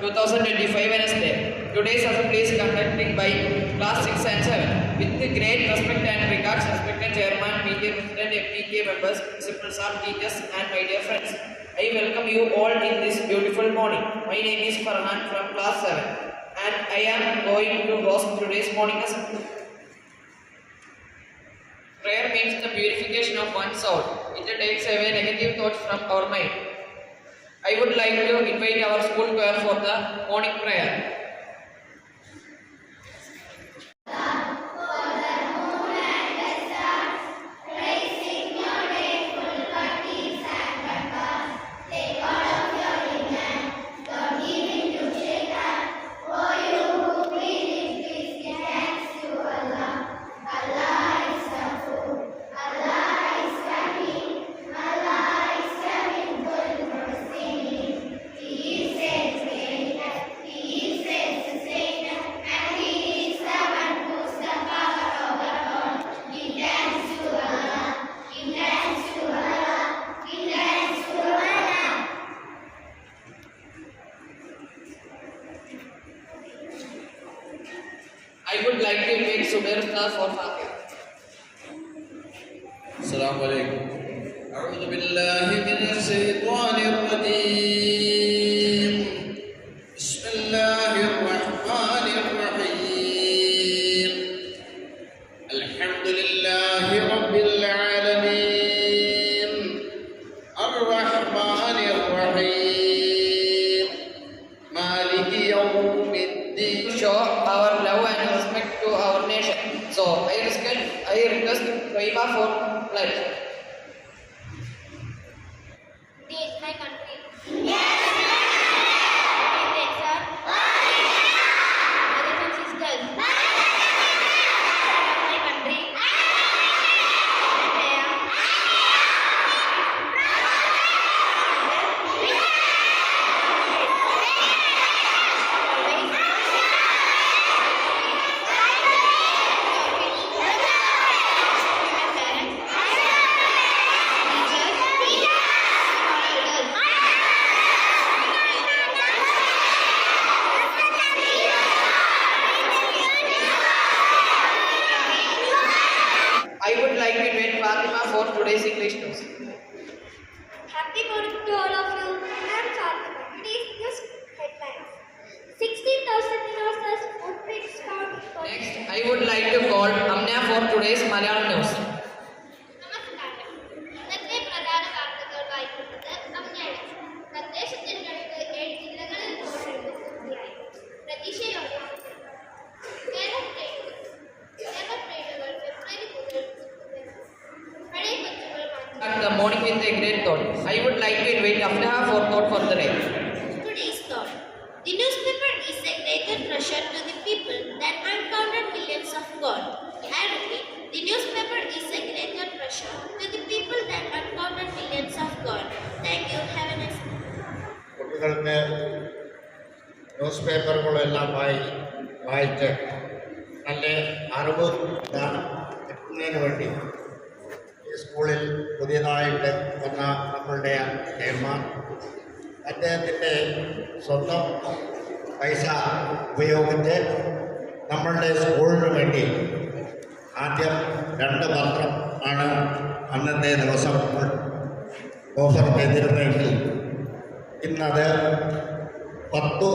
2025 Wednesday. Today's assembly is conducted by class 6 and 7. With great respect and regards, respected chairman, media president, FPK members, principal staff, teachers, and my dear friends, I welcome you all in this beautiful morning. My name is Farhan from class 7, and I am going to host today's morning assembly. Prayer means the purification of one's soul. It takes away negative thoughts from our mind. I would like to invite our school choir for the morning prayer. I would like to invite Sumer Ustaz for Fatiha. Assalamu alaikum. A'udhu billahi minash shaitanir rajim. Bismillahir rahmanir rahim. Alhamdulillahi rabbil alamin. Ar-rahmanir rahim. Maliki yawmiddin. Show our love and respect to our nation. So I request Raiba for pledge. This my country. I would like to invite Fatima for today's English news. Happy morning to all of you. I am Fatima. Today's news headlines: 16,000 dinosaurs footprints found. Next, I would like to call Amna for today's Malayalam news. നമസ്കാരം. ഇന്നത്തെ പ്രധാന വാർത്തകൾ വായിക്കുന്നത് അമ്മയാണ്. തദ്ദേശ തിരഞ്ഞെടുപ്പ് 7 ജില്ലകളിൽ വോട്ടെടുപ്പ് പൂർത്തിയായി. പ്രതീക്ഷയോടെ കേരള ട്രെയിനുകൾ ഫെബ്രുവരി മുതൽ പഴയ കൊച്ചുകൾ Start the morning with a great thought. I would like to invite Afna for thought for the day. Today's thought: the newspaper is a greater treasure to the people than uncounted millions of gold. I repeat, the newspaper is a greater treasure to the people than uncounted millions of gold. Thank you. Have a nice day. കുട്ടികൾക്ക് news പേപ്പറുകളെല്ലാം വായിച്ച് നല്ല അറിവ് എത്തുന്നതിന് വേണ്ടി ഈ സ്കൂളിൽ പുതിയതായിട്ട് വന്ന നമ്മളുടെ ചെയർമാൻ അദ്ദേഹത്തിൻ്റെ സ്വന്തം പൈസ ഉപയോഗിച്ച് നമ്മളുടെ സ്കൂളിന് വേണ്ടി ആദ്യം 2 പത്രം ആണ് അന്നത്തെ ദിവസം ഓഫർ ചെയ്തിരുന്നെങ്കിൽ ഇന്നത് 10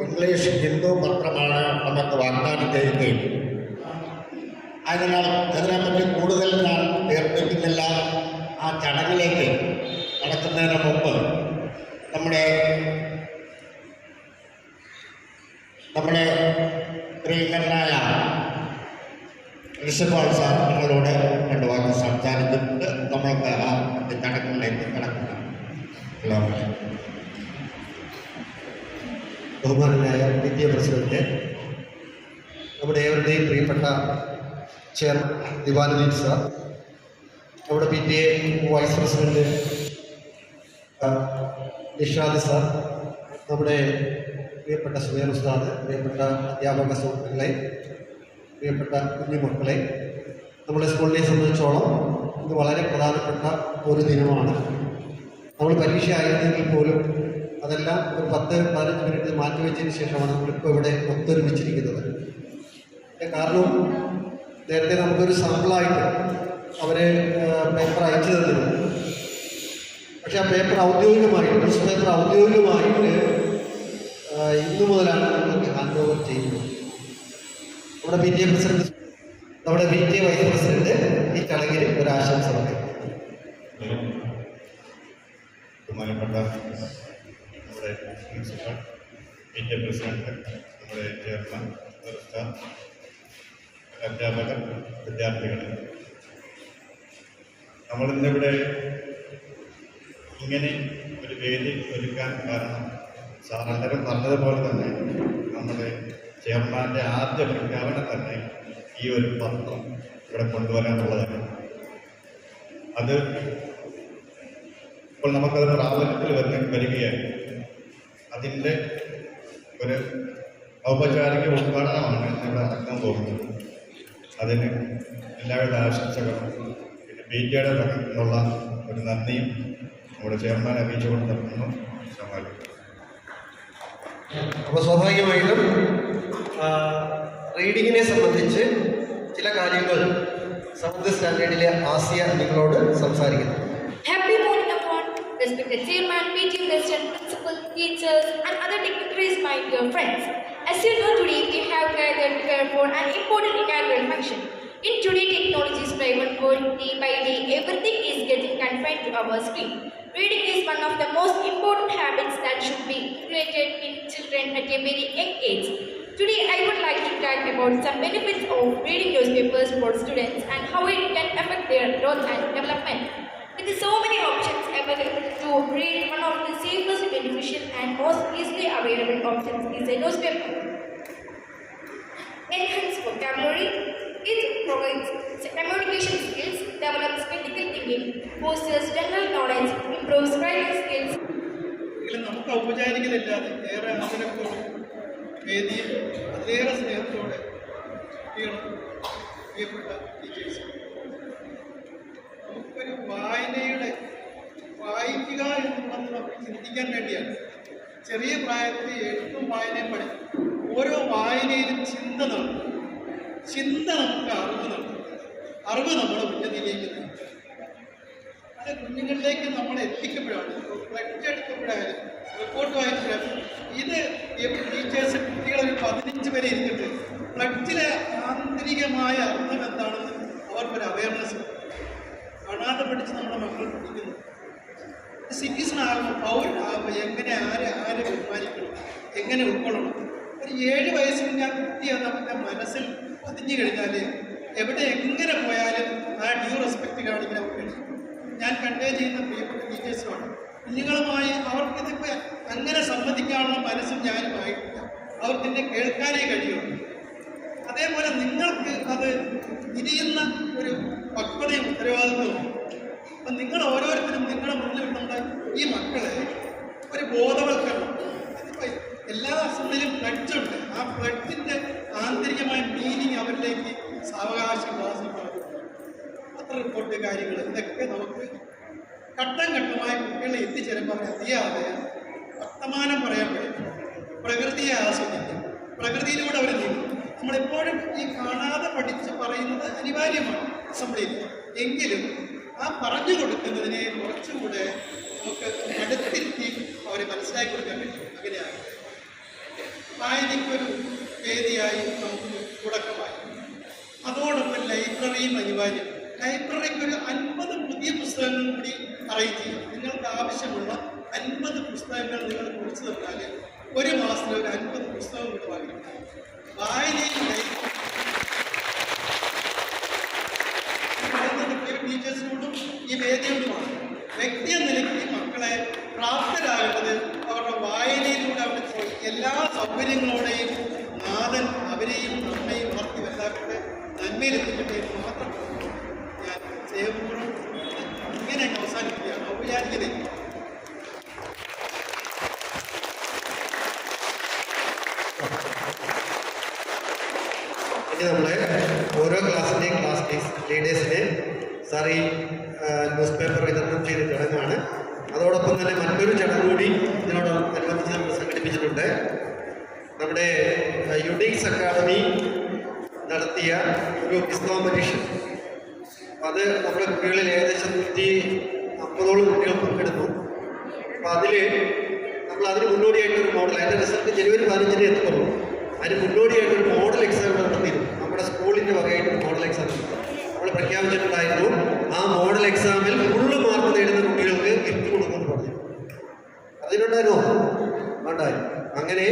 ഇംഗ്ലീഷ് ഹിന്ദു പത്രമാണ് നമുക്ക് വാഗ്ദാനം ചെയ്യുകയും അതിനാൽ അതിനെപ്പറ്റി കൂടുതൽ ഞാൻ തീർപ്പിക്കുന്നില്ല. ആ ചടങ്ങിലേക്ക് നടക്കുന്നതിന് മുമ്പ് നമ്മുടെ പ്രിയങ്കരനായ പ്രിൻസിപ്പാൾ സാർ നിങ്ങളോട് 2 വാക്ക് സംസാരിച്ചിട്ടുണ്ട്. നമ്മൾക്ക് ആ ചടങ്ങിലേക്ക് കടക്കണം. ബഹുമാനനായ PTA പ്രസിഡന്റ്, നമ്മുടെ ഏവരുടെയും പ്രിയപ്പെട്ട ചെയർമാൻ ദിവാനുദ്ദീൻ സാർ, നമ്മുടെ PTA vice president Nishad sir, നമ്മുടെ പ്രിയപ്പെട്ട സുമേർ ഉസ്താദ്, പ്രിയപ്പെട്ട അധ്യാപക സുഹൃത്തുക്കളെ, പ്രിയപ്പെട്ട കുഞ്ഞുമക്കളെ, നമ്മുടെ സ്കൂളിനെ സംബന്ധിച്ചോളം ഇത് വളരെ പ്രധാനപ്പെട്ട ഒരു ദിനമാണ്. നമ്മൾ പരീക്ഷ ആയിരുന്നെങ്കിൽ പോലും അതെല്ലാം ഒരു 10-15 മിനിറ്റ് മാറ്റിവെച്ചതിന് ശേഷമാണ് നമ്മളിപ്പോൾ ഇവിടെ ഒത്തൊരുമിച്ചിരിക്കുന്നത്. കാരണം നേരത്തെ നമുക്കൊരു സാമ്പിളായിട്ട് അവരെ പേപ്പർ അയച്ചു തന്നിരുന്നു. പക്ഷെ ആ പേപ്പർ ഔദ്യോഗികമായിട്ട് ന്യൂസ് പേപ്പർ ഔദ്യോഗികമായിട്ട് ഇന്നു മുതലാണ് നമുക്ക് ഹാൻഡ് ഓവർ ചെയ്യുന്നത്. നമ്മുടെ പി ടി എ പ്രസിഡന്റ്, നമ്മുടെ P T A vice president ഈ ചടങ്ങിൽ ഒരു ആശംസ പറയും. ബഹുമാനപ്പെട്ട നമ്മുടെ principal, P T A president, നമ്മുടെ ചെയർമാൻ, അധ്യാപകർ, വിദ്യാർത്ഥികൾ, നമ്മളിന്നിവിടെ ഇങ്ങനെ ഒരു വേദി ഒരുക്കാൻ കാരണം സാറന്നേരം പറഞ്ഞതുപോലെ തന്നെ നമ്മുടെ ചെയർമാൻ്റെ ആദ്യ പ്രഖ്യാപനം തന്നെ ഈ ഒരു പത്രം ഇവിടെ കൊണ്ടുവരാനുള്ളതാണ്. അത് ഇപ്പോൾ നമുക്കത് പ്രാബല്യത്തിൽ വരികയായി. അതിൻ്റെ ഒരു ഔപചാരിക ഉദ്ഘാടനമാണ് ഇവിടെ നടക്കാൻ പോകുന്നത്. അതിന് എല്ലാവിധ ആശംസകളും പിന്നെ പി ടി എയുടെ ഭാഗത്തുനിന്നുള്ള ഒരു നന്ദിയും നമ്മുടെ ചെയർമാൻ അറിയിച്ചുകൊണ്ട് നടത്തുന്നു. അപ്പോൾ സ്വാഭാവികമായിട്ടും റീഡിങ്ങിനെ സംബന്ധിച്ച് ചില കാര്യങ്ങൾ 7th സ്റ്റാൻഡേർഡിലെ ആസിയ നിങ്ങളോട് സംസാരിക്കുന്നു. Happy morning everyone, respected chairman, PTA president, principal, teachers and other dignitaries, my dear friends. As you know, today we have gathered here for an important inaugural function. In today's technology's driven world, day by day, everything is getting confined to our screen. Reading is one of the most important habits that should be created in children at a very young age. Today, I would like to talk about some benefits of reading newspapers for students and how it can affect their growth and development. With so many options available to read, one of the safest, beneficial and most easily available options is a newspaper. Enhance vocabulary. It provides communication skills, develops critical thinking, fosters general knowledge, improves writing skills. നമുക്ക് ഔപചാരികതയില്ലാതെ ഏറെ ആദരവോടെ വേദിയിൽ അതിലേറെ സ്നേഹത്തോടെ പ്രിയപ്പെട്ട teachers, നമുക്കൊരു വായിക്കുക എന്നുള്ളത് നമുക്ക് ചിന്തിക്കാൻ വേണ്ടിയാണ്. ചെറിയ പ്രായത്തിൽ എഴുത്തും വായനയും പഠിക്കും. ഓരോ വായനയിലും ചിന്ത നമുക്ക് അറിവ് നമ്മുടെ ഉന്നതിയിലേക്ക് നയിക്കും. അത് കുഞ്ഞുങ്ങളിലേക്ക് നമ്മൾ എത്തിക്കപ്പെടുകയാണ്. ഫ്ലക്റ്റ് എടുക്കപ്പെടാനും റിപ്പോർട്ട് വായിച്ചാലും ഇത് ടീച്ചേഴ്സ് കുട്ടികളൊരു 15 വരെ ഇരുന്നിട്ട് ഫ്ലക്റ്റിലെ ആന്തരികമായ അർത്ഥം എന്താണെന്ന് അവർക്കൊരു അവയർനെസ് കാണാതെ പഠിച്ച് നമ്മുടെ മക്കൾ പഠിക്കുന്നു. സിറ്റിസൺ ആകുമ്പോൾ പൗരനാകുമ്പോൾ എങ്ങനെ ആരെ ബഹുമാനിക്കണം, എങ്ങനെ ഉൾക്കൊള്ളണം. ഒരു 7 വയസ്സിൽ ഞാൻ കുട്ടി അത് അവൻ്റെ മനസ്സിൽ പതിഞ്ഞു കഴിഞ്ഞാൽ എവിടെ എങ്ങനെ പോയാലും ആ ഡ്യൂ റെസ്പെക്റ്റ് കാണിക്കാൻ കഴിയും. ഞാൻ കൺവേ ചെയ്യുന്ന പ്രിയപ്പെട്ട ടീച്ചേഴ്സുമാണ്. കുഞ്ഞുങ്ങളുമായി അവർക്കിതിപ്പോൾ അങ്ങനെ സംബന്ധിക്കാനുള്ള മനസ്സും ഞാനുമായിട്ടില്ല. അവർക്കെന്നെ കേൾക്കാനേ കഴിയുള്ളൂ. അതേപോലെ നിങ്ങൾക്ക് അത് തിരിയുന്ന ഒരു പക്വതയും ഉത്തരവാദിത്വവും. അപ്പം നിങ്ങൾ ഓരോരുത്തരും നിങ്ങളുടെ മുന്നിൽ നമ്മുടെ ഈ മക്കളെ ഒരു ബോധവൽക്കരണം. എല്ലാ അസംബ്ലിയിലും ഫ്ലഡ്ജുണ്ട്. ആ ഫ്ലഡ്ജിൻ്റെ ആന്തരികമായ മീനിങ് അവരിലേക്ക് സാവകാശം ക്ലാസ്സിൽ പത്ര റിപ്പോർട്ട് കാര്യങ്ങൾ ഇതൊക്കെ നമുക്ക് ഘട്ടം ഘട്ടമായി കുട്ടികളെ എത്തിച്ചേരുമ്പോൾ അവർ അറിയാതെ വർത്തമാനം പറയാൻ കഴിയും. പ്രകൃതിയെ ആസ്വദിക്കും. പ്രകൃതിയിലൂടെ അവർ നീങ്ങും. നമ്മളെപ്പോഴും ഈ കാണാതെ പഠിച്ച് പറയുന്നത് അനിവാര്യമാണ് അസംബ്ലിയിൽ. എങ്കിലും ആ പറഞ്ഞു കൊടുക്കുന്നതിനെ കുറച്ചുകൂടെ നമുക്ക് അടുത്തിരുത്തി അവരെ മനസ്സിലാക്കി കൊടുക്കാൻ പറ്റും. അങ്ങനെയാണ് വായനയ്ക്കൊരു വേദിയായി നമുക്ക് തുടക്കമായി. അതോടൊപ്പം ലൈബ്രറിയും അനിവാര്യം. ലൈബ്രറിക്കൊരു 50 പുതിയ പുസ്തകങ്ങൾ കൂടി അറേഞ്ച് ചെയ്യും. നിങ്ങൾക്ക് ആവശ്യമുള്ള 50 പുസ്തകങ്ങൾ നിങ്ങൾ കുറിച്ച് തന്നാൽ ഒരു മാസത്തിൽ ഒരു 50 പുസ്തകം കൂടി വാങ്ങിക്കും. വായനയും ടീച്ചേഴ്സിനോടും ഈ വേദിയോടുമാണ്. വ്യക്തി എന്ന നിലയ്ക്ക് ഈ മക്കളെ പ്രാപ്തരാകുന്നത് അവരുടെ വായനയിലൂടെ അവരുടെ എല്ലാ സൗകര്യങ്ങളോടെയും നാഥൻ അവരെയും നമ്മയും വളർത്തി വല്ലാതെ നന്മയിലെത്തിക്കട്ടെ എന്ന് മാത്രം ഞാൻ സേവപൂർവ്വം ഇങ്ങനെ അവസാനിക്കുകയാണ്. ഔപചാരികതയിൽ ഇനി നമ്മളെ ഓരോ ക്ലാസ്സിൻ്റെയും ക്ലാസ് ലീഡേഴ്സിനെ സാർ ഈ ന്യൂസ് പേപ്പർ വിതരണം ചെയ്ത ചടങ്ങാണ് അതോടൊപ്പം തന്നെ മറ്റൊരു ചടങ്ങ് കൂടി ഇതിനോടനുബന്ധിച്ച് നമ്മൾ സംഘടിപ്പിച്ചിട്ടുണ്ട്. നമ്മുടെ യുഡീക്സ് അക്കാദമി നടത്തിയ ഒരു ക്വിസ് കോമ്പറ്റീഷൻ. അത് നമ്മുടെ കുട്ടികളിൽ ഏകദേശം 150ഓളം കുട്ടികൾ പങ്കെടുത്തു. അപ്പോൾ നമ്മൾ അതിന് മുന്നോടിയായിട്ടൊരു മോഡൽ, അതിൻ്റെ റിസൾട്ട് ജനുവരി 15 എത്തുള്ളൂ. അതിന് മുന്നോടിയായിട്ടൊരു മോഡൽ എക്സാം നടത്തിയിരുന്നു. നമ്മുടെ സ്കൂളിൻ്റെ വകയായിട്ട് മോഡൽ എക്സാം നമ്മൾ പ്രഖ്യാപിച്ചിട്ടുണ്ടായിരുന്നു. ആ മോഡൽ എക്സാമിൽ ഫുള്ള് മാർക്ക് നേടുന്ന കുട്ടികൾക്ക് ഗിഫ്റ്റ് കൊടുക്കുമെന്ന് പറഞ്ഞു. അതിനുണ്ടായിരുന്നോ? ഉണ്ടായി. അങ്ങനെ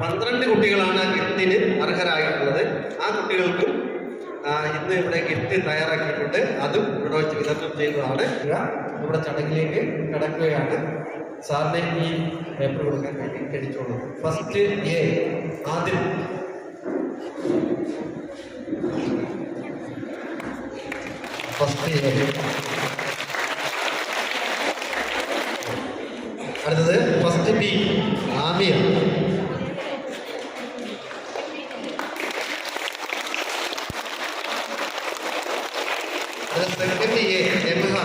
12 കുട്ടികളാണ് ആ ഗിഫ്റ്റിന് അർഹരായിട്ടുള്ളത്. ആ കുട്ടികൾക്കും ഇന്ന് ഇവിടെ ഗിഫ്റ്റ് തയ്യാറാക്കിയിട്ടുണ്ട്. അതും ഇവിടെ വെച്ച് വിതരണം ചെയ്യുന്നതാണ്. നമ്മുടെ ചടങ്ങിലേക്ക് കടക്കുകയാണ്. സാറിനെ ഈ പേപ്പർ കൊടുക്കാൻ വേണ്ടി ക്ഷണിച്ചോളൂ. ഫസ്റ്റ് എ ആദ്യം. First A. അടുത്തത് first B Amiya. Second A എംഹ.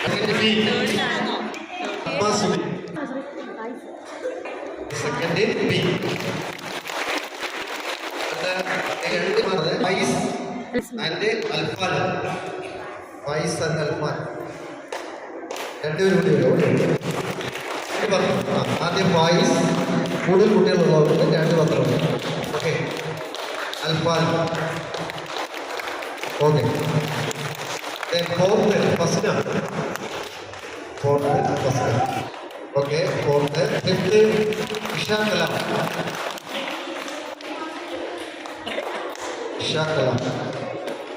Second B Abbas. Second B Faiz and Alfan. Faiz and Alfan രണ്ടുപേരും കൂടി വരും. ആദ്യം ഫൈസ്, കൂടുതൽ കുട്ടികളുള്ളവർക്ക് 2 പത്രമുണ്ട്. Okay, Alfan. Okay, fourth Fasna. Okay, fourth. Fifth Ishakkala.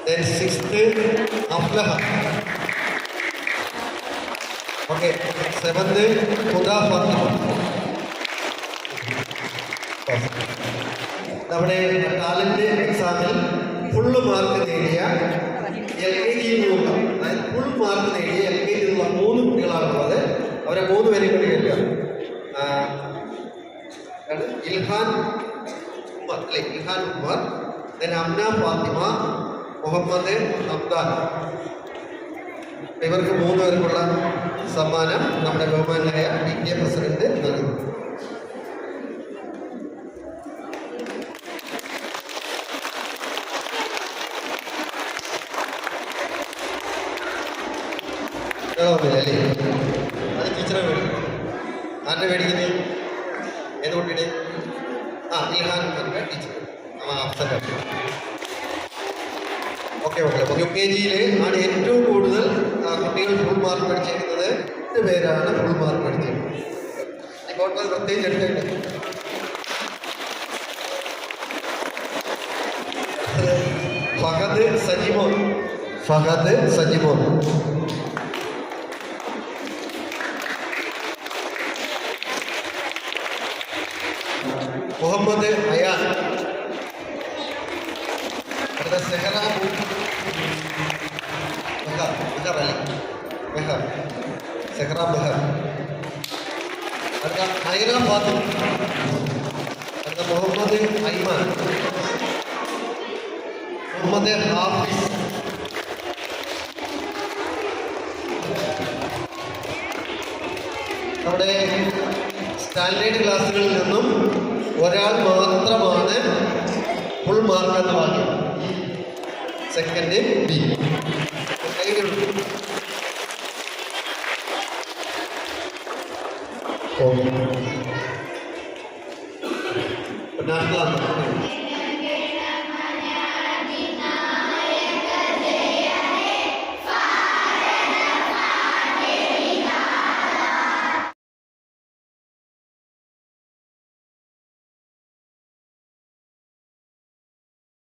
Then 6th Aflaha. Okay, 7th Huda Fathima. നമ്മുടെ ടാലന്റ് എക്സാമിൽ ഫുള്ള് മാർക്ക് നേടിയ LKG-യിലുള്ള, അതായത് ഫുൾ മാർക്ക് നേടിയ LKG-യിലുള്ള 3 കുട്ടികളാണുള്ളത്. അവരെ 3 പേരെയും കൂടി കേൾക്കാം. ഇൽഹാൻ ഉമ്മർ, അല്ലെ? ഇൽഹാൻ ഉമ്മർ, അംന ഫാത്തിമ, മുഹമ്മദ് അബ്ദാൻ. ഇവർക്ക് 3 പേർക്കുള്ള സമ്മാനം നമ്മുടെ ബഹുമാനായ PTA പ്രസിഡന്റ് നൽകുന്നു. അല്ലേ? അത് ടീച്ചറെ മേടിക്കും. ആരുടെ മേടിക്കുന്നത്? ഏത് കുട്ടിയുടെ? ഇൽഹാൻ ഉമ്മറിന്റെ ടീച്ചർ. ഓക്കെ. അപ്പോൾ UKG-യിൽ ആണ് ഏറ്റവും കൂടുതൽ കുട്ടികൾ ഫുൾ മാർക്ക് പഠിച്ചിരിക്കുന്നത്. 8 പേരാണ് ഫുൾ മാർക്ക് പഠിച്ചിരിക്കുന്നത്. ഇപ്പോൾ പ്രത്യേകിച്ച് എടുത്തിട്ടുണ്ട്. ഫഹദ് സജിമോൻ. മുഹമ്മദ് അയാൻ. അടുത്ത സെഹറ മെഹർ. സെഹറ മെഹർ. അടുത്ത ഹൈറ ഫാത്തിമ. അടുത്ത മുഹമ്മദ് ഐമാൻ. മുഹമ്മദ് ഹാഫിസ്. നമ്മുടെ സ്റ്റാൻഡേർഡ് ക്ലാസ്സുകളിൽ നിന്നും ഒരാൾ മാത്രമാണ് ഫുൾ മാർക്ക് എന്ന് വാങ്ങി. Second B. നാട്ടിലാണ്